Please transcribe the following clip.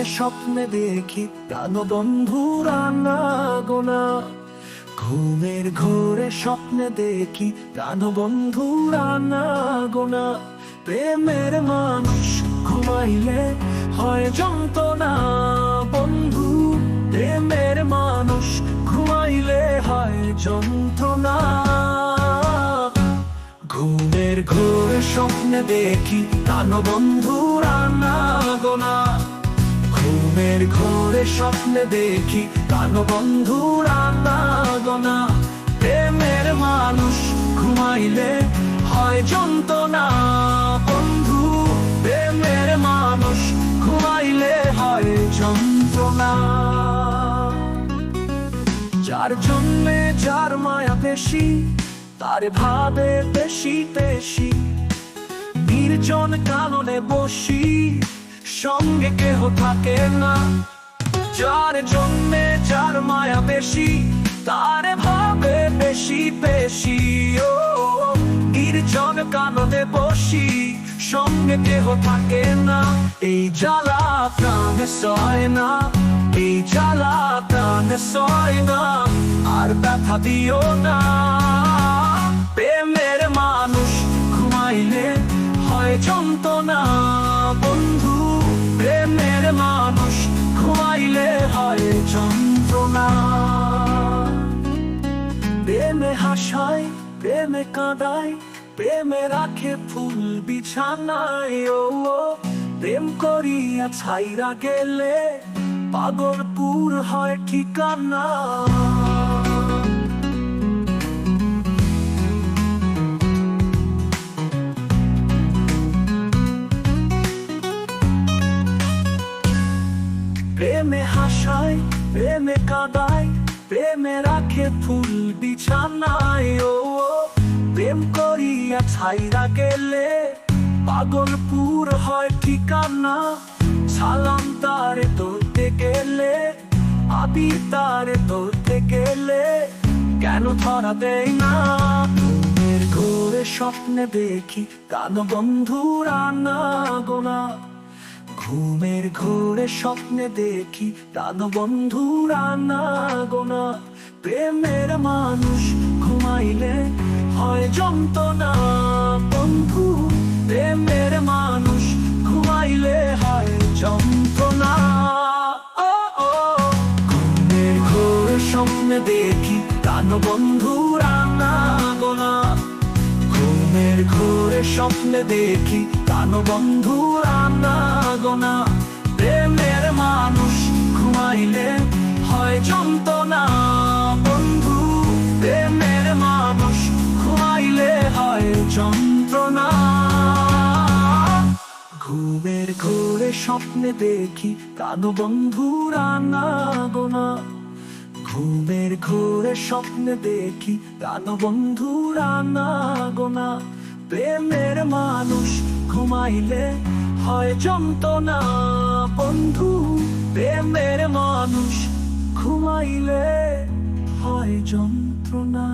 স্বপ্নে দেখি প্রাণবন্ধুর আনাগোনা। ঘুমের ঘোরে স্বপ্নে দেখি প্রাণবন্ধুর আনাগোনা। প্রেমের মানুষ ঘুমাইলে হয় যন্ত্রণা বন্ধু। প্রেমের মানুষ ঘুমাইলে হয় যন্ত্রণা। ঘুমের ঘোরে স্বপ্নে দেখি প্রাণবন্ধুর আনাগোনা। ঘুমের ঘোরে স্বপ্নে দেখি প্রাণবন্ধুর আনাগোনা। প্রেমের মানুষ ঘুমাইলে হয় যন্ত্রণা বন্ধু। প্রেমের মানুষ ঘুমাইলে হয় যন্ত্রণা। যার জন্যে যার মায়া বেশি তার ভাবে বেশি বেশি। নির্জন কাননে বসি সঙ্গে কেহ থাকে না। যার জন্যে যার মায়া বেশি তার ভাবে বেশি বেশি। ও নির্জন কাননে বসি সঙ্গে কেহ থাকে না। এই জ্বালা প্রাণে সয় না, এই জ্বালা প্রাণে সয় না। আর ব্যথা দিও না। প্রেমের মানুষ ঘুমাইলে হয় যন্ত্রণা বন্ধু। প্রেমের মানুষ ঘুমাইলে হয় যন্ত্রণা। প্রেমে হাসায়, প্রেমে কাঁদায়, প্রেমে রাখে ফুল বিছানায়। ও প্রেম করিয়া ছাইরা গেলে পাগলপুর হয় ঠিকানা। প্রেমে হাসায়, প্রেমে কাঁদায়, প্রেমে রাখে ফুল বিছানায়। ও প্রেম করিয়া ছাইরা গেলে পাগলপুর হয় ঠিকানা। সালাম তারে ধরতে গেলে, আবির তারে ধরতে গেলে কেন ধরা দেয় না। ঘুমের ঘোরে স্বপ্নে দেখি প্রাণবন্ধুর আনাগোনা। ঘুমের ঘোরে স্বপ্নে দেখি প্রাণবন্ধুর আনাগোনা। প্রেমের মানুষ ঘুমাইলে হয় যন্ত্রণা বন্ধু। প্রেমের মানুষ ঘুমাইলে হয় যন্ত্রণা। ঘুমের ঘোরে স্বপ্নে দেখি প্রাণবন্ধুর আনাগোনা। ঘুমের ঘোরে স্বপ্নে দেখি প্রাণবন্ধুর আনাগোনা। প্রেমের মানুষ ঘুমাইলে হয় যন্ত্রণা বন্ধু। প্রেমের মানুষ ঘুমাইলে হয় যন্ত্রণা। ঘুমের ঘোরে স্বপ্নে দেখি প্রাণবন্ধুর আনাগোনা। ঘুমের ঘোরে স্বপ্নে দেখি প্রাণবন্ধুর আনাগোনা। প্রেমের মানুষ ঘুমাইলে হয় যন্ত্রণা বন্ধু। প্রেমের মানুষ ঘুমাইলে হয় যন্ত্রণা।